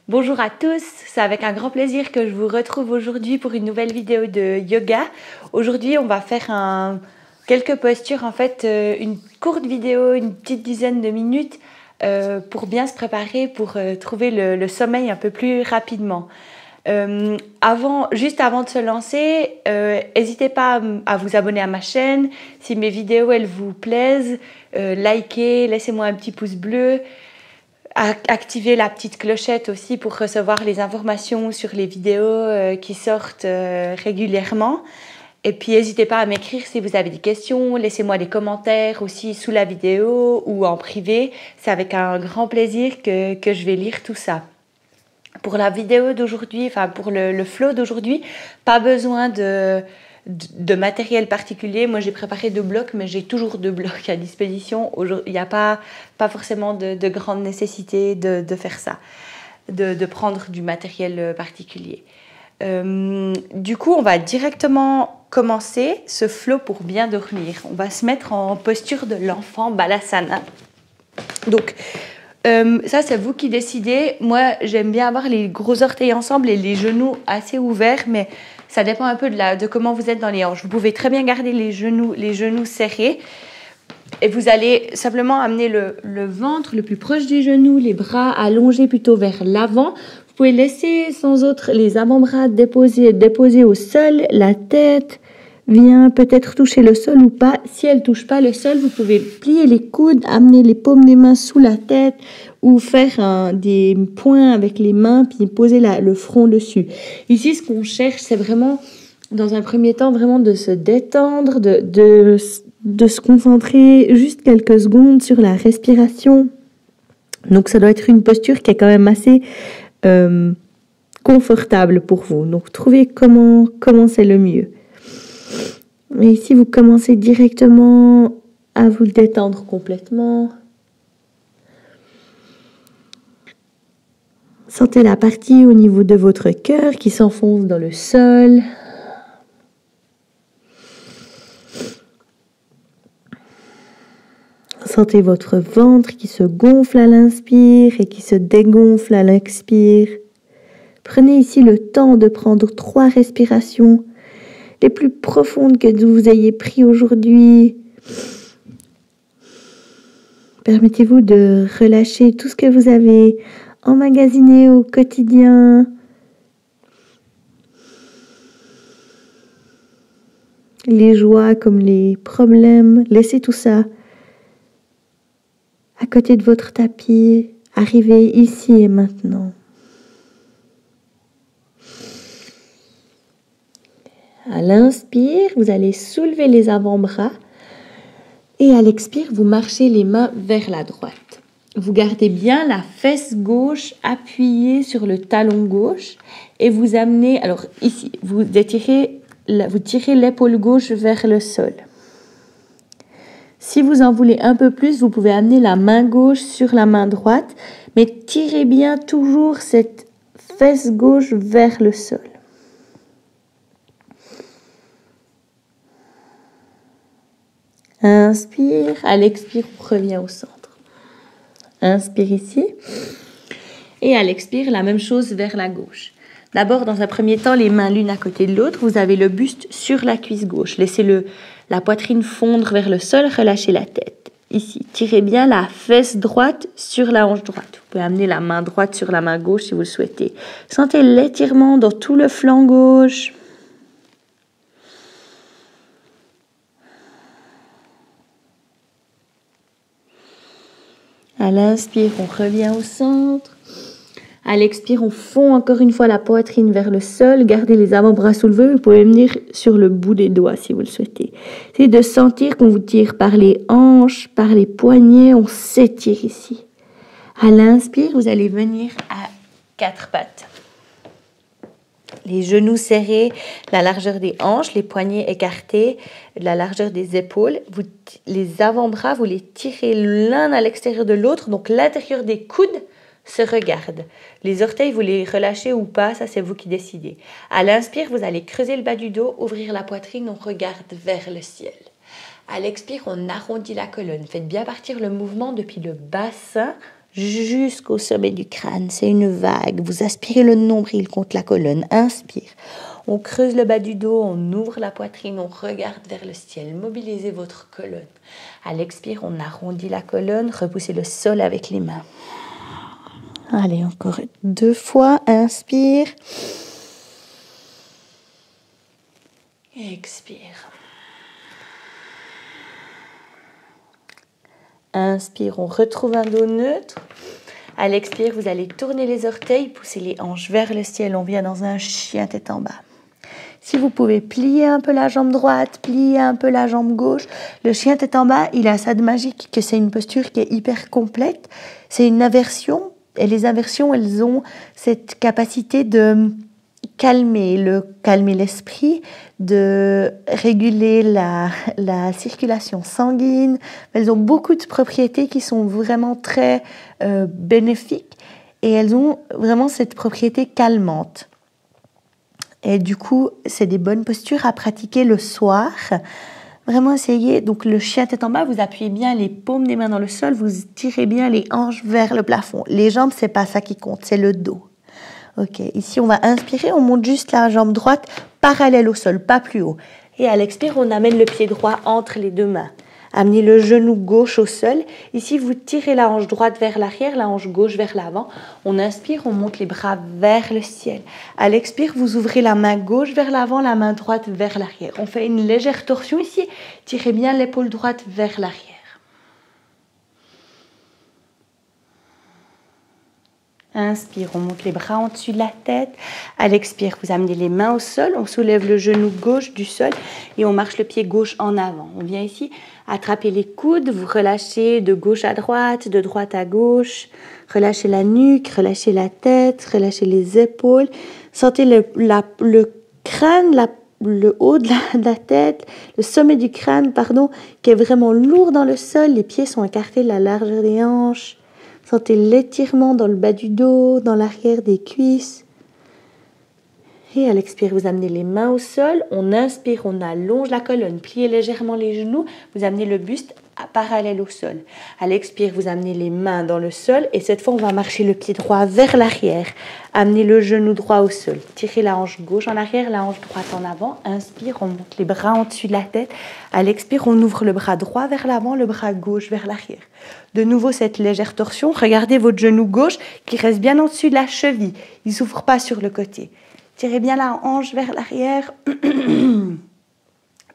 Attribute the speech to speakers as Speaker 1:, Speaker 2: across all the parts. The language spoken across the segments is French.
Speaker 1: Bonjour à tous, c'est avec un grand plaisir que je vous retrouve aujourd'hui pour une nouvelle vidéo de yoga. Aujourd'hui, on va faire quelques postures, une courte vidéo, une petite dizaine de minutes pour bien se préparer, pour trouver le sommeil un peu plus rapidement. Juste avant de se lancer, n'hésitez pas à vous abonner à ma chaîne. Si mes vidéos elles vous plaisent, likez, laissez-moi un petit pouce bleu. Activez la petite clochette aussi pour recevoir les informations sur les vidéos qui sortent régulièrement. Et puis n'hésitez pas à m'écrire si vous avez des questions, laissez-moi des commentaires aussi sous la vidéo ou en privé. C'est avec un grand plaisir que je vais lire tout ça. Pour la vidéo d'aujourd'hui, pour le flow d'aujourd'hui, pas besoin de matériel particulier. Moi, j'ai préparé 2 blocs, mais j'ai toujours 2 blocs à disposition. Il n'y a pas forcément de grande nécessité de faire ça, de prendre du matériel particulier. Du coup, on va directement commencer ce flow pour bien dormir. On va se mettre en posture de l'enfant Balasana. Donc, ça, c'est vous qui décidez. Moi, j'aime bien avoir les gros orteils ensemble et les genoux assez ouverts, mais ça dépend un peu de comment vous êtes dans les hanches. Vous pouvez très bien garder les genoux serrés et vous allez simplement amener le ventre le plus proche des genoux, les bras allongés plutôt vers l'avant. Vous pouvez laisser sans autre les avant-bras déposés au sol, la tête vient peut-être toucher le sol ou pas. Si elle ne touche pas le sol, vous pouvez plier les coudes, amener les paumes des mains sous la tête ou faire des points avec les mains puis poser le front dessus. Ici, ce qu'on cherche, c'est vraiment, dans un premier temps, vraiment de se détendre, de se concentrer juste quelques secondes sur la respiration. Donc, ça doit être une posture qui est quand même assez confortable pour vous. Donc, trouvez comment c'est le mieux. Et ici, vous commencez directement à vous détendre complètement. Sentez la partie au niveau de votre cœur qui s'enfonce dans le sol. Sentez votre ventre qui se gonfle à l'inspire et qui se dégonfle à l'expire. Prenez ici le temps de prendre 3 respirations les plus profondes que vous ayez pris aujourd'hui. Permettez-vous de relâcher tout ce que vous avez emmagasiné au quotidien. Les joies comme les problèmes, laissez tout ça à côté de votre tapis. Arrivez ici et maintenant. À l'inspire, vous allez soulever les avant-bras et à l'expire, vous marchez les mains vers la droite. Vous gardez bien la fesse gauche appuyée sur le talon gauche et vous amenez, alors ici, vous tirez l'épaule gauche vers le sol. Si vous en voulez un peu plus, vous pouvez amener la main gauche sur la main droite, mais tirez bien toujours cette fesse gauche vers le sol. Inspire, à l'expire, on revient au centre. Inspire ici. Et à l'expire, la même chose vers la gauche. D'abord, dans un premier temps, les mains l'une à côté de l'autre. Vous avez le buste sur la cuisse gauche. Laissez la poitrine fondre vers le sol, relâchez la tête. Ici, tirez bien la fesse droite sur la hanche droite. Vous pouvez amener la main droite sur la main gauche si vous le souhaitez. Sentez l'étirement dans tout le flanc gauche. À l'inspire, on revient au centre. À l'expire, on fond encore une fois la poitrine vers le sol. Gardez les avant-bras soulevés. Vous pouvez venir sur le bout des doigts si vous le souhaitez. C'est de sentir qu'on vous tire par les hanches, par les poignets. On s'étire ici. À l'inspire, vous allez venir à 4 pattes. Les genoux serrés, la largeur des hanches, les poignets écartés, la largeur des épaules. Les avant-bras, vous les tirez l'un à l'extérieur de l'autre. Donc, l'intérieur des coudes se regarde. Les orteils, vous les relâchez ou pas, ça c'est vous qui décidez. À l'inspire, vous allez creuser le bas du dos, ouvrir la poitrine, on regarde vers le ciel. À l'expire, on arrondit la colonne. Faites bien partir le mouvement depuis le bassin jusqu'au sommet du crâne. C'est une vague. Vous aspirez le nombril contre la colonne. Inspire. On creuse le bas du dos, on ouvre la poitrine, on regarde vers le ciel. Mobilisez votre colonne. À l'expire, on arrondit la colonne, repoussez le sol avec les mains. Allez, encore 2 fois. Inspire. Expire. Inspire, on retrouve un dos neutre. À l'expire, vous allez tourner les orteils, pousser les hanches vers le ciel. On vient dans un chien tête en bas. Si vous pouvez plier un peu la jambe droite, plier un peu la jambe gauche. Le chien tête en bas, il a ça de magique que c'est une posture qui est hyper complète. C'est une inversion. Et les inversions, elles ont cette capacité de calmer l'esprit, de réguler la circulation sanguine. Elles ont beaucoup de propriétés qui sont vraiment très bénéfiques et elles ont vraiment cette propriété calmante. Et du coup, c'est des bonnes postures à pratiquer le soir. Vraiment essayez, donc le chien tête en bas, vous appuyez bien les paumes des mains dans le sol, vous tirez bien les hanches vers le plafond. Les jambes, c'est pas ça qui compte, c'est le dos. Ok, ici on va inspirer, on monte juste la jambe droite parallèle au sol, pas plus haut. Et à l'expire, on amène le pied droit entre les 2 mains. Amenez le genou gauche au sol. Ici, vous tirez la hanche droite vers l'arrière, la hanche gauche vers l'avant. On inspire, on monte les bras vers le ciel. À l'expire, vous ouvrez la main gauche vers l'avant, la main droite vers l'arrière. On fait une légère torsion ici. Tirez bien l'épaule droite vers l'arrière. Inspire, on monte les bras en dessus de la tête. À l'expire, vous amenez les mains au sol. On soulève le genou gauche du sol et on marche le pied gauche en avant. On vient ici attraper les coudes. Vous relâchez de gauche à droite, de droite à gauche. Relâchez la nuque, relâchez la tête, relâchez les épaules. Sentez le crâne, le haut de la tête, le sommet du crâne, qui est vraiment lourd dans le sol. Les pieds sont écartés de la largeur des hanches. Sentez l'étirement dans le bas du dos, dans l'arrière des cuisses. Et à l'expire, vous amenez les mains au sol. On inspire, on allonge la colonne. Pliez légèrement les genoux. Vous amenez le buste parallèle au sol. À l'expire, vous amenez les mains dans le sol. Et cette fois, on va marcher le pied droit vers l'arrière. Amenez le genou droit au sol. Tirez la hanche gauche en arrière, la hanche droite en avant. Inspire, on monte les bras en dessus de la tête. À l'expire, on ouvre le bras droit vers l'avant, le bras gauche vers l'arrière. De nouveau, cette légère torsion. Regardez votre genou gauche qui reste bien en dessus de la cheville. Il ne s'ouvre pas sur le côté. Tirez bien la hanche vers l'arrière.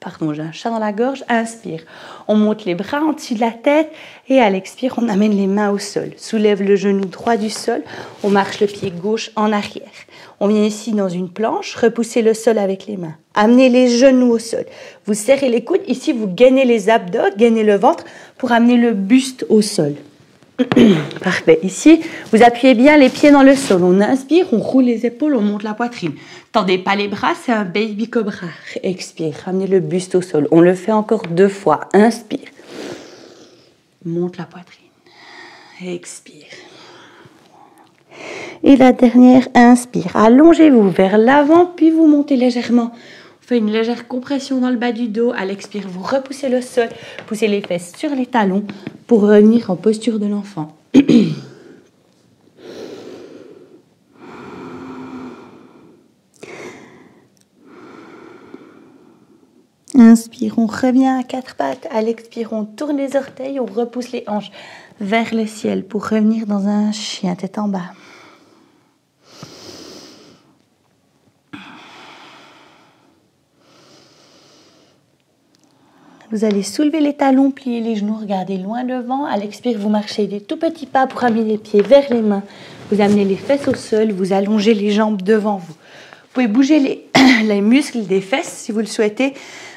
Speaker 1: Pardon, j'ai un chat dans la gorge. Inspire. On monte les bras en dessus de la tête. Et à l'expire, on amène les mains au sol. Soulève le genou droit du sol. On marche le pied gauche en arrière. On vient ici dans une planche. Repoussez le sol avec les mains. Amenez les genoux au sol. Vous serrez les coudes. Ici, vous gainez les abdos, gainez le ventre pour amener le buste au sol. Parfait. Ici, vous appuyez bien les pieds dans le sol. On inspire, on roule les épaules, on monte la poitrine. Tendez pas les bras, c'est un baby cobra. Expire, ramenez le buste au sol. On le fait encore 2 fois. Inspire. Monte la poitrine. Expire. Et la dernière, inspire. Allongez-vous vers l'avant, puis vous montez légèrement. On fait une légère compression dans le bas du dos. À l'expire, vous repoussez le sol. Poussez les fesses sur les talons pour revenir en posture de l'enfant. Inspire, on revient à 4 pattes. À l'expire, on tourne les orteils, on repousse les hanches vers le ciel pour revenir dans un chien tête en bas. Vous allez soulever les talons, plier les genoux, regarder loin devant. À l'expire, vous marchez des tout petits pas pour amener les pieds vers les mains. Vous amenez les fesses au sol, vous allongez les jambes devant vous. Vous pouvez bouger les muscles des fesses si vous le souhaitez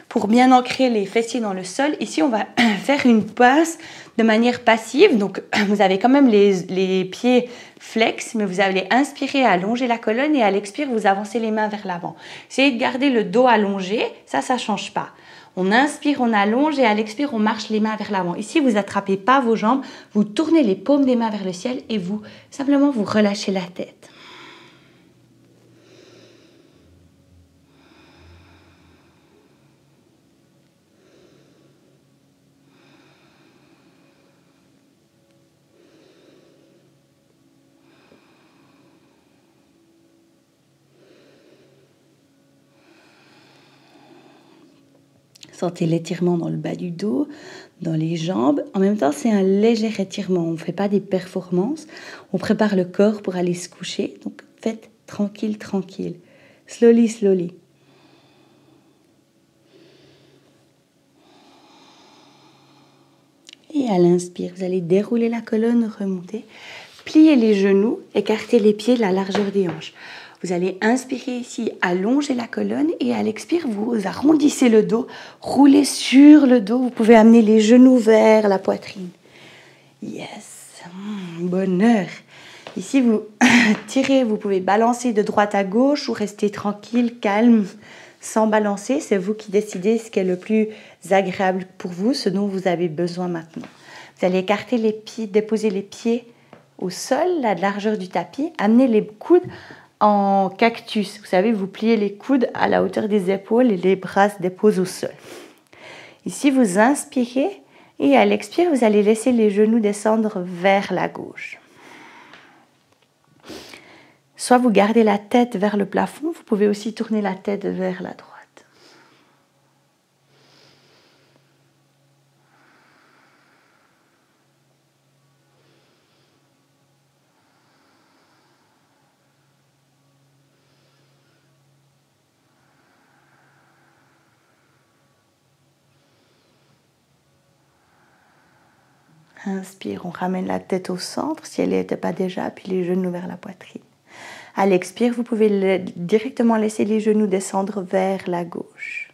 Speaker 1: pour bien ancrer les fessiers dans le sol. Ici, on va faire une passe de manière passive. Donc, vous avez quand même les pieds flex, mais vous allez inspirer, allonger la colonne et à l'expire, vous avancez les mains vers l'avant. Essayez de garder le dos allongé, ça ne change pas. On inspire, on allonge et à l'expire, on marche les mains vers l'avant. Ici, vous attrapez pas vos jambes, vous tournez les paumes des mains vers le ciel et vous relâchez la tête. Sentez l'étirement dans le bas du dos, dans les jambes. En même temps, c'est un léger étirement. On ne fait pas des performances. On prépare le corps pour aller se coucher. Donc, faites tranquille, tranquille. Slowly, slowly. Et à l'inspire, vous allez dérouler la colonne, remonter, plier les genoux, écarter les pieds de la largeur des hanches. Vous allez inspirer ici, allonger la colonne et à l'expire, vous arrondissez le dos, roulez sur le dos. Vous pouvez amener les genoux vers la poitrine. Yes, bonheur. Ici, vous tirez, vous pouvez balancer de droite à gauche ou rester tranquille, calme, sans balancer. C'est vous qui décidez ce qui est le plus agréable pour vous, ce dont vous avez besoin maintenant. Vous allez écarter les pieds, déposer les pieds au sol, la largeur du tapis, amener les coudes en cactus. Vous savez, vous pliez les coudes à la hauteur des épaules et les bras se déposent au sol. Ici, vous inspirez et à l'expire, vous allez laisser les genoux descendre vers la gauche. Soit vous gardez la tête vers le plafond, vous pouvez aussi tourner la tête vers la droite. Inspire, on ramène la tête au centre si elle n'était pas déjà, puis les genoux vers la poitrine. À l'expire, vous pouvez directement laisser les genoux descendre vers la gauche.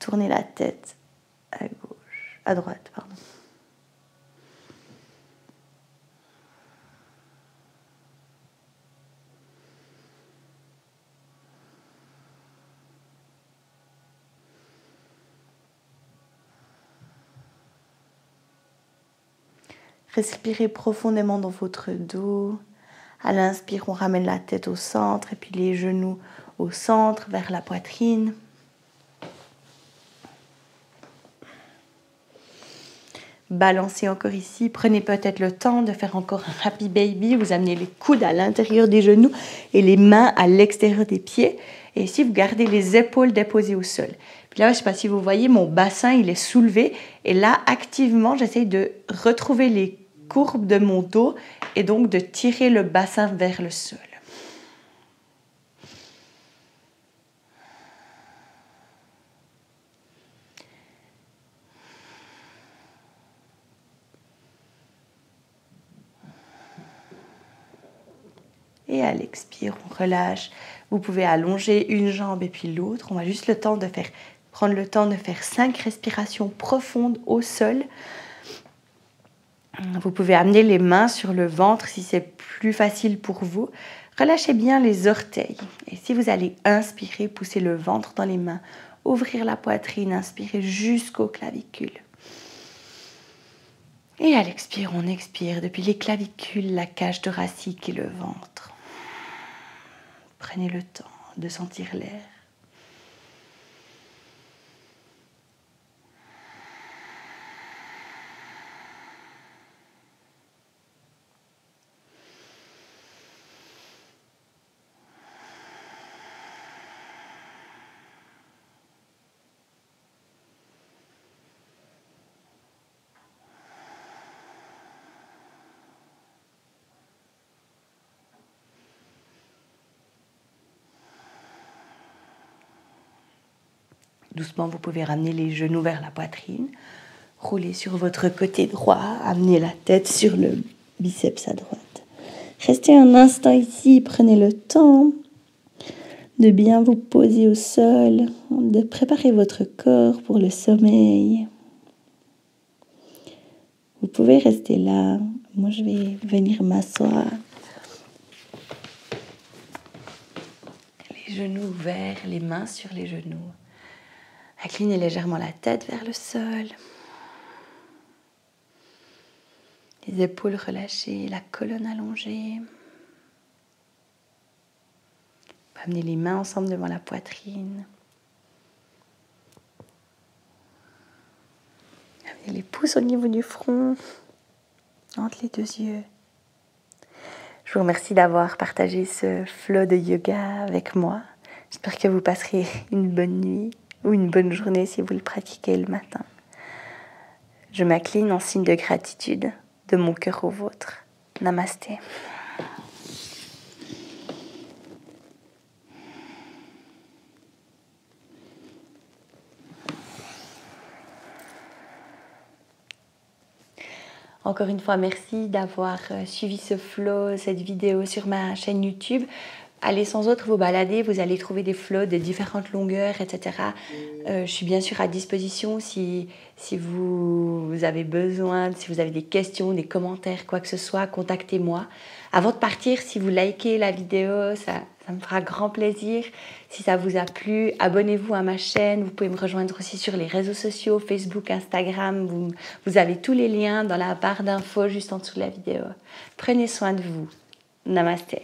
Speaker 1: Tournez la tête à droite, pardon. Respirez profondément dans votre dos. À l'inspire, on ramène la tête au centre et puis les genoux au centre, vers la poitrine. Balancez encore ici. Prenez peut-être le temps de faire encore un happy baby. Vous amenez les coudes à l'intérieur des genoux et les mains à l'extérieur des pieds. Et ici, vous gardez les épaules déposées au sol. Puis là, je ne sais pas si vous voyez, mon bassin, il est soulevé. Et là, activement, j'essaie de retrouver les courbes de mon dos et donc de tirer le bassin vers le sol. Et à l'expire, on relâche. Vous pouvez allonger une jambe et puis l'autre. On va juste prendre le temps de faire 5 respirations profondes au sol. Vous pouvez amener les mains sur le ventre si c'est plus facile pour vous. Relâchez bien les orteils. Et si vous allez inspirer, poussez le ventre dans les mains. Ouvrir la poitrine, inspirez jusqu'aux clavicules. Et à l'expire, on expire depuis les clavicules, la cage thoracique et le ventre. Prenez le temps de sentir l'air. Doucement, vous pouvez ramener les genoux vers la poitrine, rouler sur votre côté droit, amener la tête sur le biceps à droite. Restez un instant ici, prenez le temps de bien vous poser au sol, de préparer votre corps pour le sommeil. Vous pouvez rester là. Moi, je vais venir m'asseoir. Les genoux ouverts, les mains sur les genoux. Inclinez légèrement la tête vers le sol. Les épaules relâchées, la colonne allongée. Amenez les mains ensemble devant la poitrine. Amenez les pouces au niveau du front, entre les 2 yeux. Je vous remercie d'avoir partagé ce flow de yoga avec moi. J'espère que vous passerez une bonne nuit. ou une bonne journée si vous le pratiquez le matin. Je m'incline en signe de gratitude de mon cœur au vôtre. Namasté. Encore une fois, merci d'avoir suivi ce flow, cette vidéo sur ma chaîne YouTube. Allez sans autre vous balader, vous allez trouver des flows de différentes longueurs, etc. Je suis bien sûr à disposition si vous avez besoin, si vous avez des questions, des commentaires, quoi que ce soit, contactez-moi. Avant de partir, si vous likez la vidéo, ça me fera grand plaisir. Si ça vous a plu, abonnez-vous à ma chaîne. Vous pouvez me rejoindre aussi sur les réseaux sociaux, Facebook, Instagram. Vous avez tous les liens dans la barre d'infos juste en dessous de la vidéo. Prenez soin de vous. Namasté.